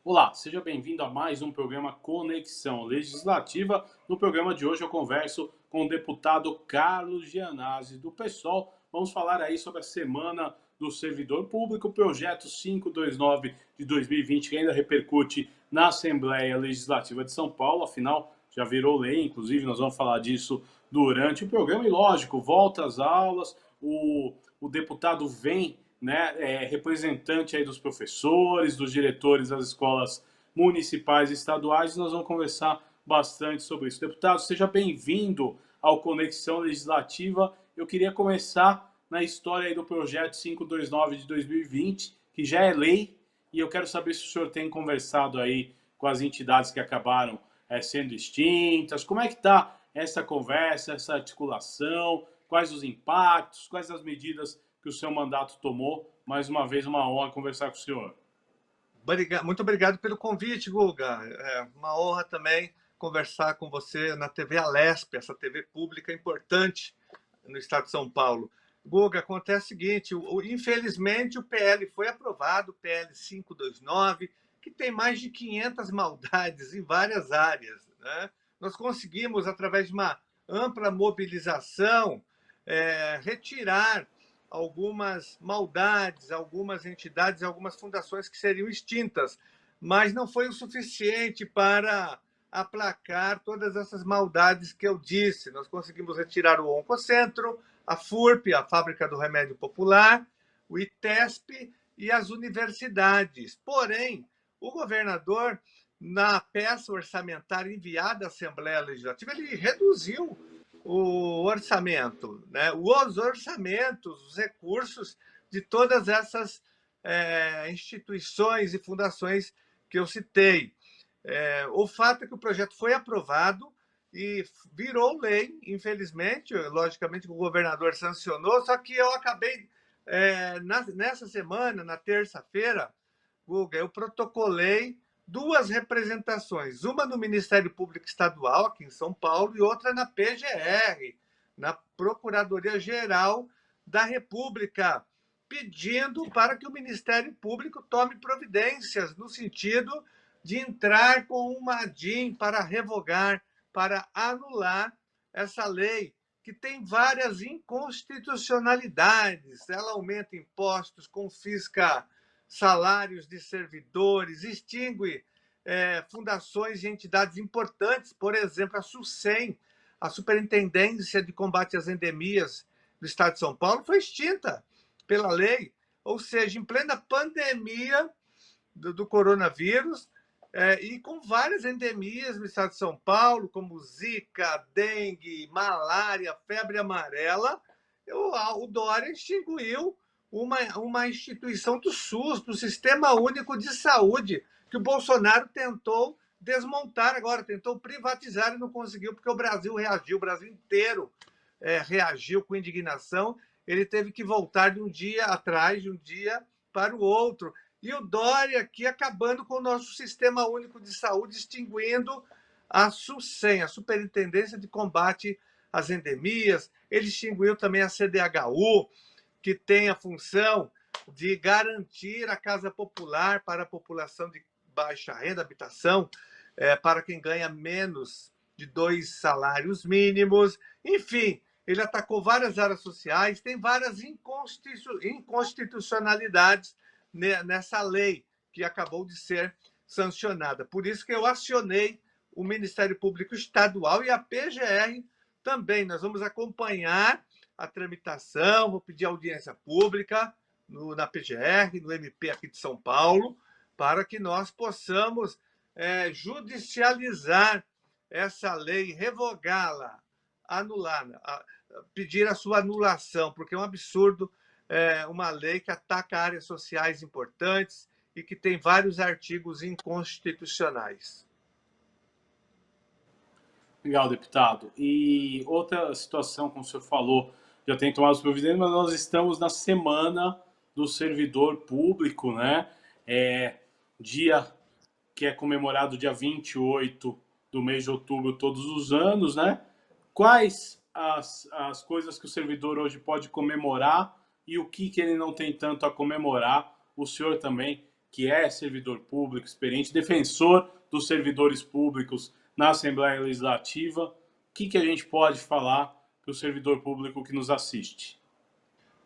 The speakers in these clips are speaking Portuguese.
Olá, seja bem-vindo a mais um programa Conexão Legislativa. No programa de hoje eu converso com o deputado Carlos Gianazzi, do PSOL. Vamos falar aí sobre a Semana do Servidor Público, o projeto 529 de 2020, que ainda repercute na Assembleia Legislativa de São Paulo. Afinal, já virou lei, inclusive nós vamos falar disso durante o programa. E lógico, volta às aulas, o deputado vem, né, representante aí dos professores, dos diretores das escolas municipais e estaduais, e nós vamos conversar bastante sobre isso. Deputado, seja bem-vindo ao Conexão Legislativa. Eu queria começar na história aí do projeto 529 de 2020, que já é lei, e eu quero saber se o senhor tem conversado aí com as entidades que acabaram sendo extintas. Como é que está essa conversa, essa articulação? Quais os impactos? Quais as medidas que o seu mandato tomou? Mais uma vez, uma honra conversar com o senhor. Muito obrigado pelo convite, Guga. É uma honra também conversar com você na TV Alesp, essa TV pública importante no estado de São Paulo. Guga, acontece o seguinte, infelizmente o PL foi aprovado, o PL 529, que tem mais de 500 maldades em várias áreas, né? Nós conseguimos, através de uma ampla mobilização, retirar algumas maldades, algumas entidades, algumas fundações que seriam extintas, mas não foi o suficiente para aplacar todas essas maldades que eu disse. Nós conseguimos retirar o Oncocentro, a FURP, a Fábrica do Remédio Popular, o ITESP e as universidades. Porém, o governador, na peça orçamentária enviada à Assembleia Legislativa, ele reduziu o orçamento, né? Os orçamentos, os recursos de todas essas instituições e fundações que eu citei. O fato é que o projeto foi aprovado e virou lei, infelizmente, logicamente o governador sancionou, só que eu acabei, nessa semana, na terça-feira, Guga, eu protocolei duas representações, uma no Ministério Público Estadual, aqui em São Paulo, e outra na PGR, na Procuradoria-Geral da República, pedindo para que o Ministério Público tome providências no sentido de entrar com uma DIN para revogar, para anular essa lei, que tem várias inconstitucionalidades. Ela aumenta impostos, confisca salários de servidores, extingue fundações e entidades importantes, por exemplo, a SUSEM, a Superintendência de Combate às Endemias do Estado de São Paulo, foi extinta pela lei, ou seja, em plena pandemia do coronavírus, e com várias endemias no estado de São Paulo, como Zika, dengue, malária, febre amarela, o Dória extinguiu uma instituição do SUS, do Sistema Único de Saúde, que o Bolsonaro tentou desmontar agora, tentou privatizar e não conseguiu, porque o Brasil reagiu, o Brasil inteiro reagiu com indignação. Ele teve que voltar de um dia atrás, de um dia para o outro. E o Dória aqui acabando com o nosso Sistema Único de Saúde, extinguindo a SUSEM, a Superintendência de Combate às Endemias. Ele extinguiu também a CDHU, que tem a função de garantir a casa popular para a população de baixa renda, habitação, para quem ganha menos de 2 salários mínimos. Enfim, ele atacou várias áreas sociais, tem várias inconstitucionalidades nessa lei que acabou de ser sancionada. Por isso que eu acionei o Ministério Público Estadual e a PGR também. Nós vamos acompanhar a tramitação, vou pedir audiência pública na PGR, no MP aqui de São Paulo, para que nós possamos judicializar essa lei, revogá-la, anulá-la, pedir a sua anulação, porque é um absurdo uma lei que ataca áreas sociais importantes e que tem vários artigos inconstitucionais. Legal, deputado. E outra situação, como o senhor falou, já tem tomado as providências, mas nós estamos na semana do servidor público, né? Dia que é comemorado dia 28 do mês de outubro todos os anos, né? Quais as coisas que o servidor hoje pode comemorar e o que ele não tem tanto a comemorar? O senhor também que é servidor público experiente, defensor dos servidores públicos na Assembleia Legislativa. O que a gente pode falar para o servidor público que nos assiste?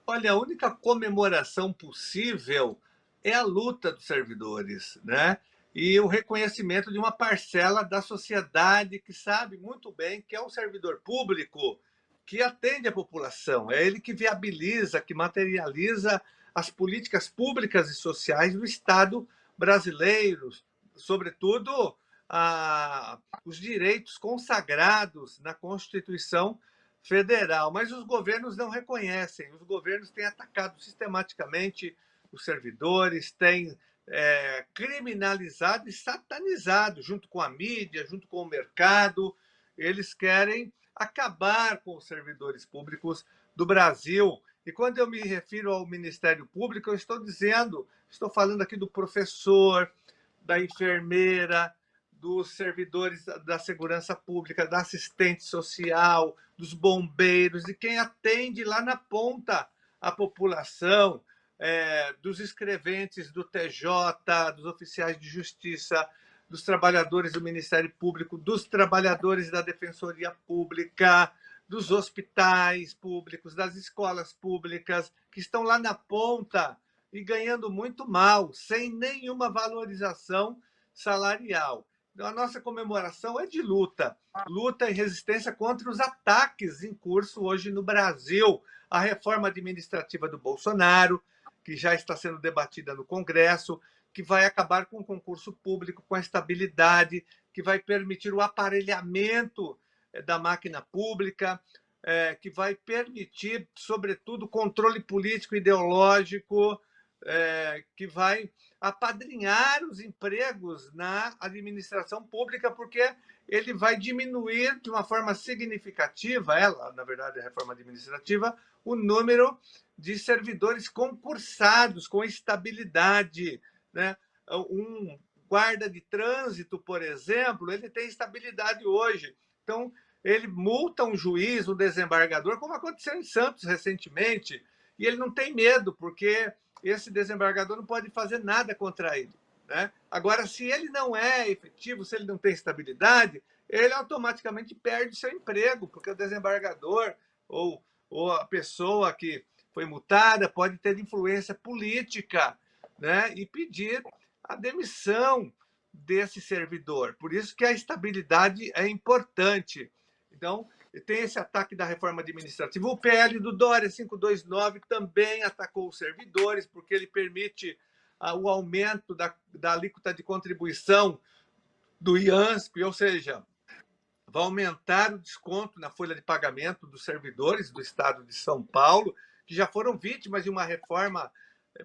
Olha, a única comemoração possível é a luta dos servidores, né? E o reconhecimento de uma parcela da sociedade que sabe muito bem que é um servidor público que atende a população, é ele que viabiliza, que materializa as políticas públicas e sociais do Estado brasileiro, sobretudo os direitos consagrados na Constituição Federal. Mas os governos não reconhecem, os governos têm atacado sistematicamente os servidores, têm criminalizado e satanizado, junto com a mídia, junto com o mercado. Eles querem acabar com os servidores públicos do Brasil. E quando eu me refiro ao Ministério Público, eu estou falando aqui do professor, da enfermeira, dos servidores da segurança pública, da assistente social, dos bombeiros, de quem atende lá na ponta a população, dos escreventes do TJ, dos oficiais de justiça, dos trabalhadores do Ministério Público, dos trabalhadores da Defensoria Pública, dos hospitais públicos, das escolas públicas, que estão lá na ponta e ganhando muito mal, sem nenhuma valorização salarial. Então, a nossa comemoração é de luta e resistência contra os ataques em curso hoje no Brasil. A reforma administrativa do Bolsonaro, que já está sendo debatida no Congresso, que vai acabar com o concurso público, com a estabilidade, que vai permitir o aparelhamento da máquina pública, que vai permitir, sobretudo, controle político e ideológico, que vai apadrinhar os empregos na administração pública, porque ele vai diminuir de uma forma significativa, na verdade, a reforma administrativa, o número de servidores concursados com estabilidade, né? Um guarda de trânsito, por exemplo, ele tem estabilidade hoje. Então, ele multa um juiz, um desembargador, como aconteceu em Santos recentemente, e ele não tem medo, porque esse desembargador não pode fazer nada contra ele, né? Agora, se ele não é efetivo, se ele não tem estabilidade, ele automaticamente perde seu emprego, porque o desembargador ou a pessoa que foi multada pode ter influência política, né? E pedir a demissão desse servidor. Por isso que a estabilidade é importante. Então, tem esse ataque da reforma administrativa. O PL do Dória 529 também atacou os servidores, porque ele permite o aumento da alíquota de contribuição do IANSP, ou seja, vai aumentar o desconto na folha de pagamento dos servidores do Estado de São Paulo, que já foram vítimas de uma reforma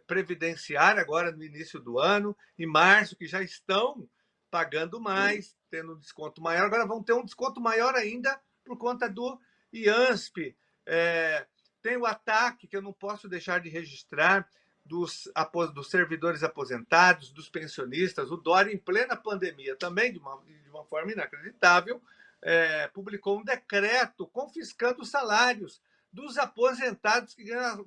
previdenciária agora no início do ano, em março, que já estão pagando mais, tendo um desconto maior, agora vão ter um desconto maior ainda por conta do IANSP. Tem o ataque, que eu não posso deixar de registrar, dos servidores aposentados, dos pensionistas. O Dória, em plena pandemia, também, de uma forma inacreditável, publicou um decreto confiscando os salários dos aposentados que ganham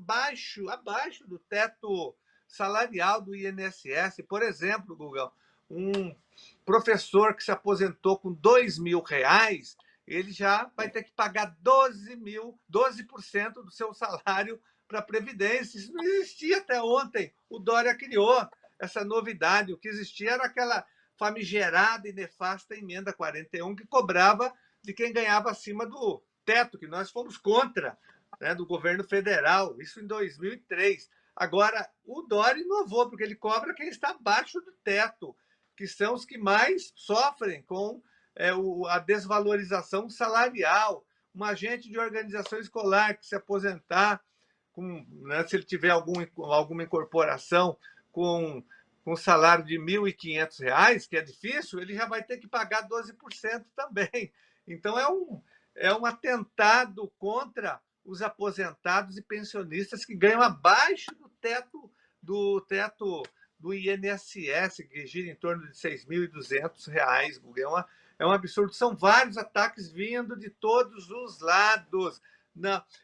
abaixo do teto salarial do INSS. Por exemplo, Guga, um professor que se aposentou com R$ 2.000, ele já vai ter que pagar 12% do seu salário para a Previdência. Isso não existia até ontem. O Dória criou essa novidade. O que existia era aquela famigerada e nefasta emenda 41, que cobrava de quem ganhava acima do teto, que nós fomos contra, né, do governo federal, isso em 2003. Agora, o Dória inovou, porque ele cobra quem está abaixo do teto, que são os que mais sofrem com a desvalorização salarial. Um agente de organização escolar que se aposentar, né, se ele tiver alguma incorporação com salário de R$ 1.500, que é difícil, ele já vai ter que pagar 12% também. Então, é um atentado contra os aposentados e pensionistas que ganham abaixo do teto do INSS, que gira em torno de R$ 6.200. É um absurdo. São vários ataques vindo de todos os lados.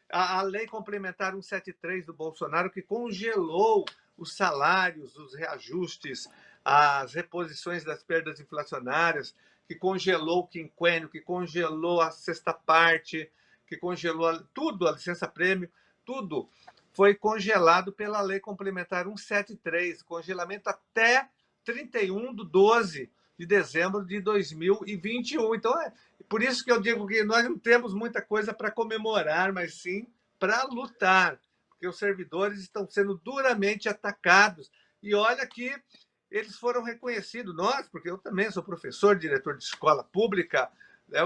A lei complementar 173 do Bolsonaro, que congelou os salários, os reajustes, as reposições das perdas inflacionárias, que congelou o quinquênio, que congelou a sexta parte, que congelou tudo, a licença-prêmio, tudo foi congelado pela Lei Complementar 173, congelamento até 31 de 12 de dezembro de 2021. Então, é por isso que eu digo que nós não temos muita coisa para comemorar, mas sim para lutar, porque os servidores estão sendo duramente atacados. E olha que eles foram reconhecidos, nós, porque eu também sou professor, diretor de escola pública,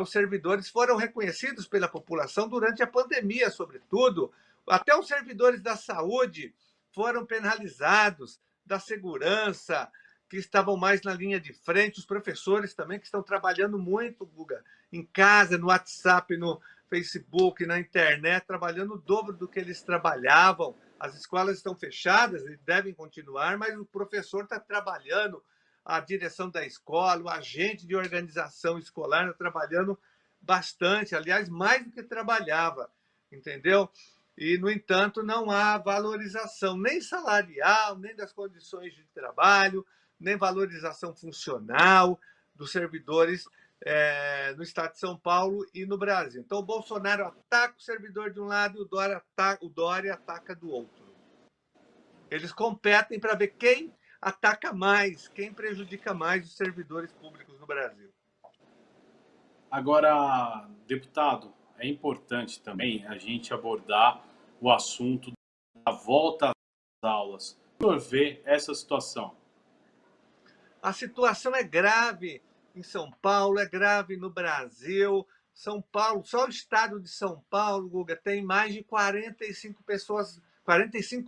os servidores foram reconhecidos pela população durante a pandemia, sobretudo. Até os servidores da saúde foram penalizados, da segurança, que estavam mais na linha de frente, os professores também, que estão trabalhando muito, Guga, em casa, no WhatsApp, no Facebook, na internet, trabalhando o dobro do que eles trabalhavam. As escolas estão fechadas e devem continuar, mas o professor está trabalhando, a direção da escola, o agente de organização escolar está trabalhando bastante, aliás, mais do que trabalhava, entendeu? E, no entanto, não há valorização nem salarial, nem das condições de trabalho, nem valorização funcional dos servidores no estado de São Paulo e no Brasil. Então, o Bolsonaro ataca o servidor de um lado e o Dória ataca do outro. Eles competem para ver quem ataca mais, quem prejudica mais os servidores públicos no Brasil. Agora, deputado, é importante também a gente abordar o assunto da volta às aulas. Como o senhor vê essa situação? A situação é grave em São Paulo, é grave no Brasil. São Paulo, só o estado de São Paulo, Guga, tem mais de 45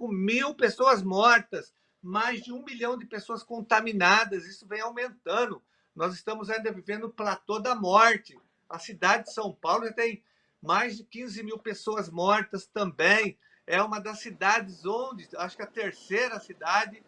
mil pessoas mortas, mais de 1 milhão de pessoas contaminadas. Isso vem aumentando. Nós estamos ainda vivendo o platô da morte. A cidade de São Paulo já tem mais de 15 mil pessoas mortas também. É uma das cidades onde, acho que a terceira cidade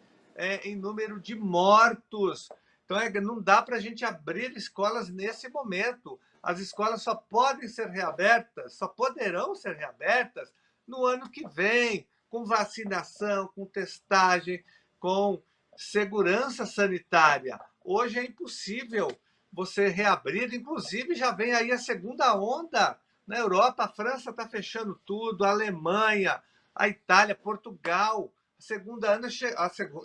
em número de mortos. Então, não dá para a gente abrir escolas nesse momento. As escolas só podem ser reabertas, só poderão ser reabertas no ano que vem, com vacinação, com testagem, com segurança sanitária. Hoje é impossível você reabrir, inclusive já vem aí a segunda onda na Europa, a França está fechando tudo, a Alemanha, a Itália, Portugal. A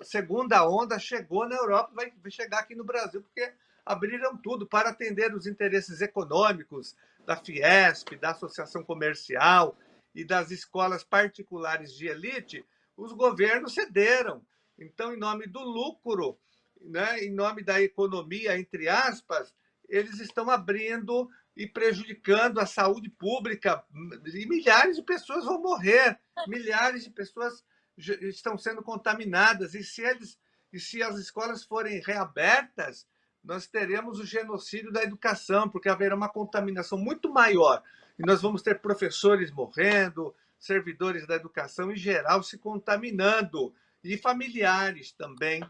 segunda onda chegou na Europa, vai chegar aqui no Brasil, porque abriram tudo para atender os interesses econômicos da Fiesp, da Associação Comercial e das escolas particulares de elite. Os governos cederam. Então, em nome do lucro, né, em nome da economia, entre aspas, eles estão abrindo e prejudicando a saúde pública. E milhares de pessoas vão morrer, milhares de pessoas estão sendo contaminadas. E se as escolas forem reabertas, nós teremos o genocídio da educação, porque haverá uma contaminação muito maior. E nós vamos ter professores morrendo, servidores da educação em geral se contaminando, e familiares também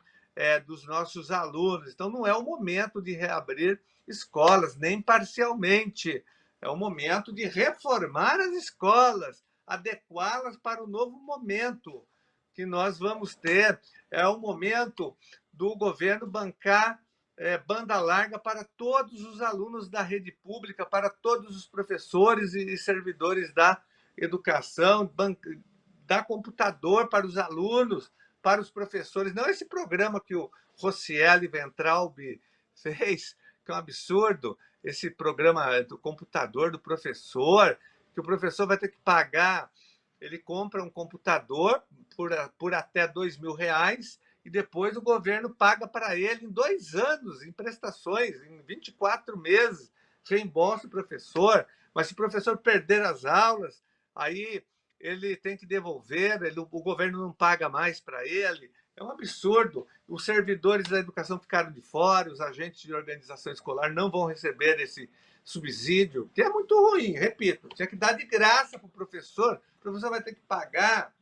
dos nossos alunos. Então, não é o momento de reabrir escolas, nem parcialmente. É o momento de reformar as escolas, adequá-las para o novo momento que nós vamos ter. É o momento do governo bancar banda larga para todos os alunos da rede pública, para todos os professores e servidores da educação, dar computador para os alunos, para os professores. Não esse programa que o Rocieli Ventralb fez, que é um absurdo, esse programa do computador do professor, que o professor vai ter que pagar. Ele compra um computador por até R$ 2.000 e depois o governo paga para ele em 2 anos, em prestações, em 24 meses, reembolsa o professor. Mas se o professor perder as aulas, aí ele tem que devolver, o governo não paga mais para ele. É um absurdo. Os servidores da educação ficaram de fora, os agentes de organização escolar não vão receber esse subsídio, que é muito ruim, repito. Tinha que dar de graça para o professor vai ter que pagar.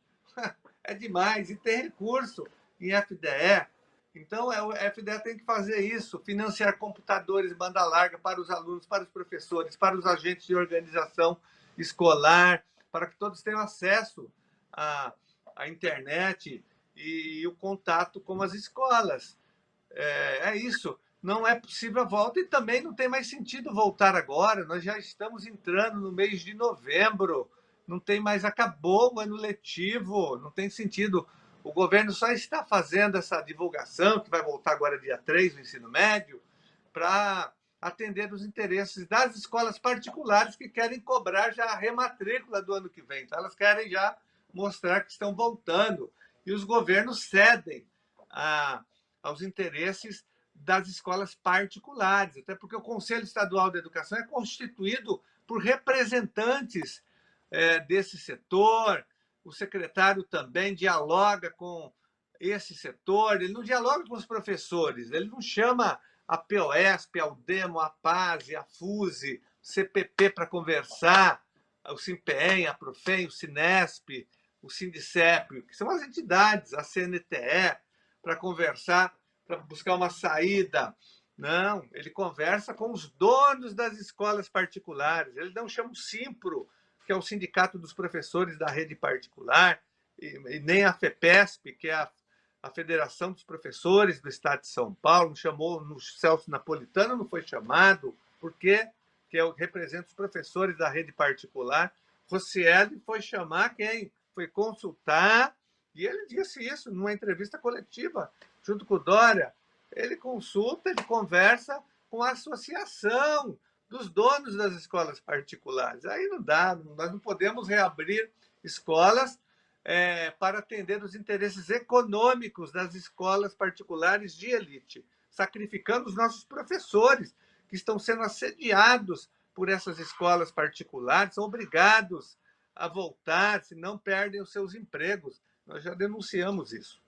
É demais. E tem recurso em FDE. Então, o FDE tem que fazer isso, financiar computadores, banda larga para os alunos, para os professores, para os agentes de organização escolar, para que todos tenham acesso à internet e o contato com as escolas. É isso. Não é possível a volta e também não tem mais sentido voltar agora. Nós já estamos entrando no mês de novembro. Não tem mais, acabou o ano letivo, não tem sentido. O governo só está fazendo essa divulgação, que vai voltar agora dia 3 no ensino médio, para atender os interesses das escolas particulares que querem cobrar já a rematrícula do ano que vem. Então, elas querem já mostrar que estão voltando. E os governos cedem aos interesses das escolas particulares, até porque o Conselho Estadual de Educação é constituído por representantes desse setor, o secretário também dialoga com esse setor, ele não dialoga com os professores, ele não chama a POSP, a UDEMO, a PASE, a FUSE, o CPP para conversar, o SIMPEM, a Profem, o Sinesp, o Sindicep, que são as entidades, a CNTE, para conversar, para buscar uma saída. Não, ele conversa com os donos das escolas particulares, ele não chama o Simpro, que é o Sindicato dos Professores da Rede Particular, e nem a FEPESP, que é a Federação dos Professores do Estado de São Paulo, chamou no Celso Napolitano, não foi chamado, por quê? Porque eu represento os professores da rede particular. Rocieli foi chamar quem? Foi consultar, e ele disse isso numa entrevista coletiva, junto com o Dória. Ele consulta, ele conversa com a associação dos donos das escolas particulares. Aí não dá, nós não podemos reabrir escolas para atender os interesses econômicos das escolas particulares de elite, sacrificando os nossos professores, que estão sendo assediados por essas escolas particulares, são obrigados a voltar, senão perdem os seus empregos. Nós já denunciamos isso.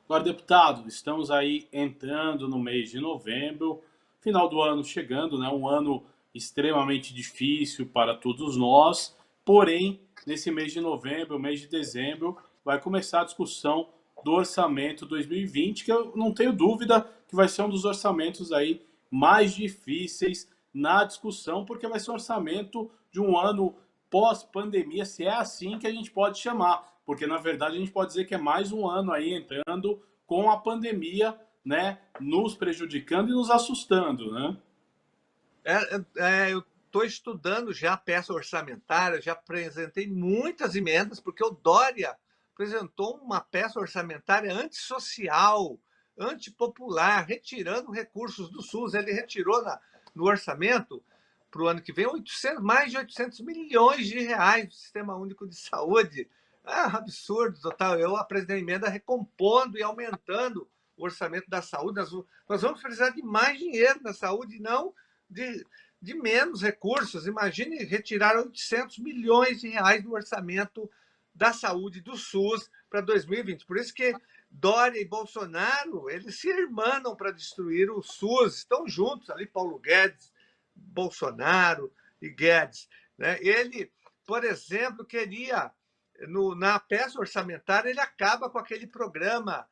Agora, deputado, estamos aí entrando no mês de novembro, final do ano chegando, né? Um ano extremamente difícil para todos nós, porém, nesse mês de novembro, mês de dezembro, vai começar a discussão do orçamento 2020, que eu não tenho dúvida que vai ser um dos orçamentos aí mais difíceis na discussão, porque vai ser um orçamento de um ano pós-pandemia, se é assim que a gente pode chamar, porque na verdade a gente pode dizer que é mais um ano aí entrando com a pandemia, né, nos prejudicando e nos assustando, né? Eu estou estudando já a peça orçamentária, já apresentei muitas emendas, porque o Dória apresentou uma peça orçamentária antissocial, antipopular, retirando recursos do SUS. Ele retirou no orçamento para o ano que vem mais de 800 milhões de reais do Sistema Único de Saúde. Absurdo total. Eu apresentei a emenda recompondo e aumentando o orçamento da saúde. Nós vamos precisar de mais dinheiro na saúde, não de menos recursos. Imagine retirar 800 milhões de reais do orçamento da saúde do SUS para 2020. Por isso que Dória e Bolsonaro, eles se irmanam para destruir o SUS. Estão juntos ali, Paulo Guedes, Bolsonaro e Guedes. Né? Ele, por exemplo, queria, na peça orçamentária, ele acaba com aquele programa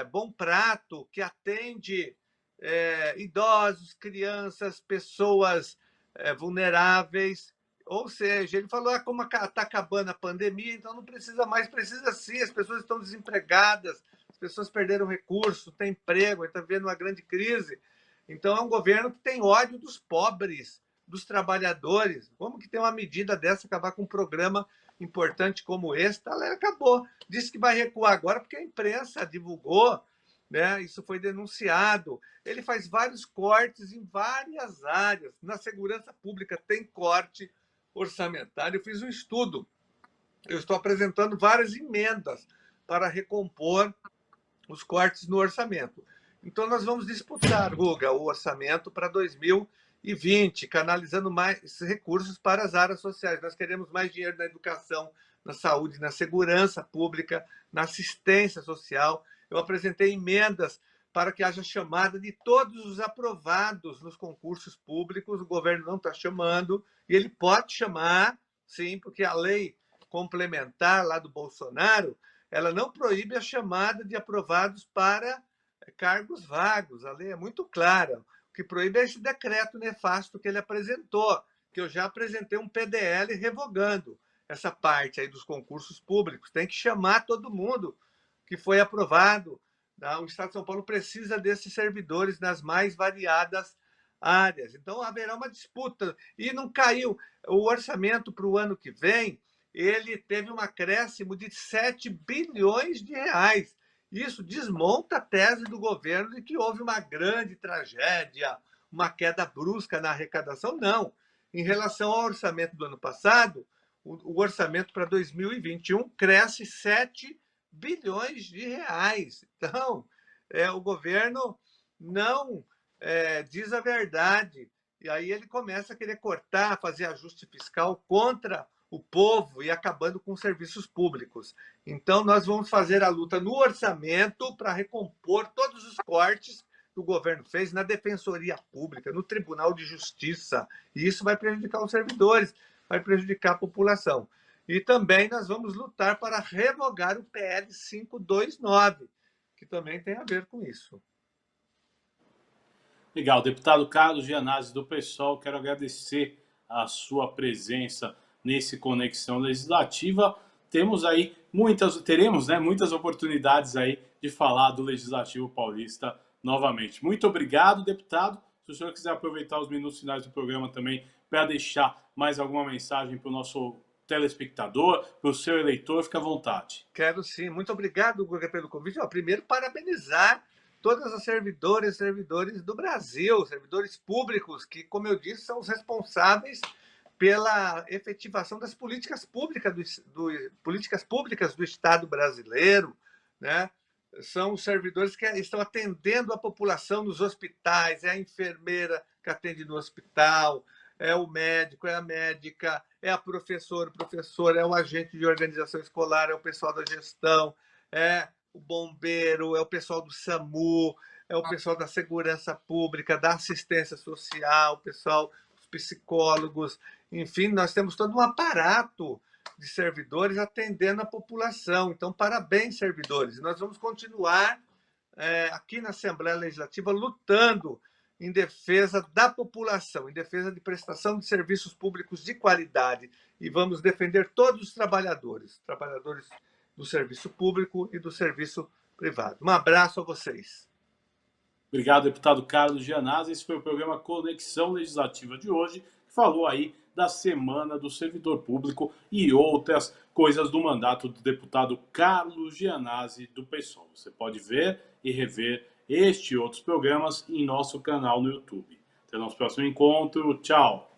Bom Prato, que atende idosos, crianças, pessoas vulneráveis. Ou seja, ele falou, como está acabando a pandemia, então não precisa mais, precisa sim, as pessoas estão desempregadas, as pessoas perderam recurso, tem emprego, está vivendo uma grande crise. Então é um governo que tem ódio dos pobres, dos trabalhadores. Como que tem uma medida dessa acabar com um programa importante como esse? Tá, acabou. Disse que vai recuar agora porque a imprensa divulgou, né? Isso foi denunciado. Ele faz vários cortes em várias áreas. Na segurança pública tem corte orçamentário. Eu fiz um estudo. Eu estou apresentando várias emendas para recompor os cortes no orçamento. Então, nós vamos disputar, Guga, o orçamento para 2020, canalizando mais recursos para as áreas sociais. Nós queremos mais dinheiro na educação, na saúde, na segurança pública, na assistência social. Eu apresentei emendas para que haja chamada de todos os aprovados nos concursos públicos. O governo não está chamando, e ele pode chamar, sim, porque a lei complementar lá do Bolsonaro, ela não proíbe a chamada de aprovados para cargos vagos. A lei é muito clara. O que proíbe é esse decreto nefasto que ele apresentou, que eu já apresentei um PDL revogando. essa parte aí dos concursos públicos, tem que chamar todo mundo que foi aprovado. O Estado de São Paulo precisa desses servidores nas mais variadas áreas. Então, haverá uma disputa. E não caiu. O orçamento para o ano que vem, ele teve um acréscimo de 7 bilhões de reais. Isso desmonta a tese do governo de que houve uma grande tragédia, uma queda brusca na arrecadação. Não. Em relação ao orçamento do ano passado, o orçamento para 2021 cresce 7 bilhões de reais. Então, o governo não diz a verdade. E aí ele começa a querer cortar, fazer ajuste fiscal contra o povo e acabando com os serviços públicos. Então, nós vamos fazer a luta no orçamento para recompor todos os cortes que o governo fez na Defensoria Pública, no Tribunal de Justiça. E isso vai prejudicar os servidores, vai prejudicar a população. E também nós vamos lutar para revogar o PL 529, que também tem a ver com isso. Legal. Deputado Carlos Gianazzi, do PSOL, quero agradecer a sua presença nesse Conexão Legislativa. Teremos muitas oportunidades aí de falar do Legislativo Paulista novamente. Muito obrigado, deputado. Se o senhor quiser aproveitar os minutos finais do programa também para deixar mais alguma mensagem para o nosso telespectador, para o seu eleitor, fique à vontade. Quero sim. Muito obrigado, Guga, pelo convite. Primeiro, parabenizar todas as servidoras e servidores do Brasil, servidores públicos, que, como eu disse, são os responsáveis pela efetivação das políticas públicas do Estado brasileiro, né? São os servidores que estão atendendo a população nos hospitais, é a enfermeira que atende no hospital, é o médico, é a médica, é a professora, o professor, é o agente de organização escolar, é o pessoal da gestão, é o bombeiro, é o pessoal do SAMU, é o pessoal da segurança pública, da assistência social, o pessoal, os psicólogos, enfim, nós temos todo um aparato de servidores atendendo a população. Então, parabéns, servidores. Nós vamos continuar aqui na Assembleia Legislativa lutando em defesa da população, em defesa de prestação de serviços públicos de qualidade. E vamos defender todos os trabalhadores do serviço público e do serviço privado. Um abraço a vocês. Obrigado, deputado Carlos Gianazzi. Esse foi o programa Conexão Legislativa de hoje, que falou aí da Semana do Servidor Público e outras coisas do mandato do deputado Carlos Gianazzi, do PSOL. Você pode ver e rever este e outros programas em nosso canal no YouTube. Até o nosso próximo encontro. Tchau!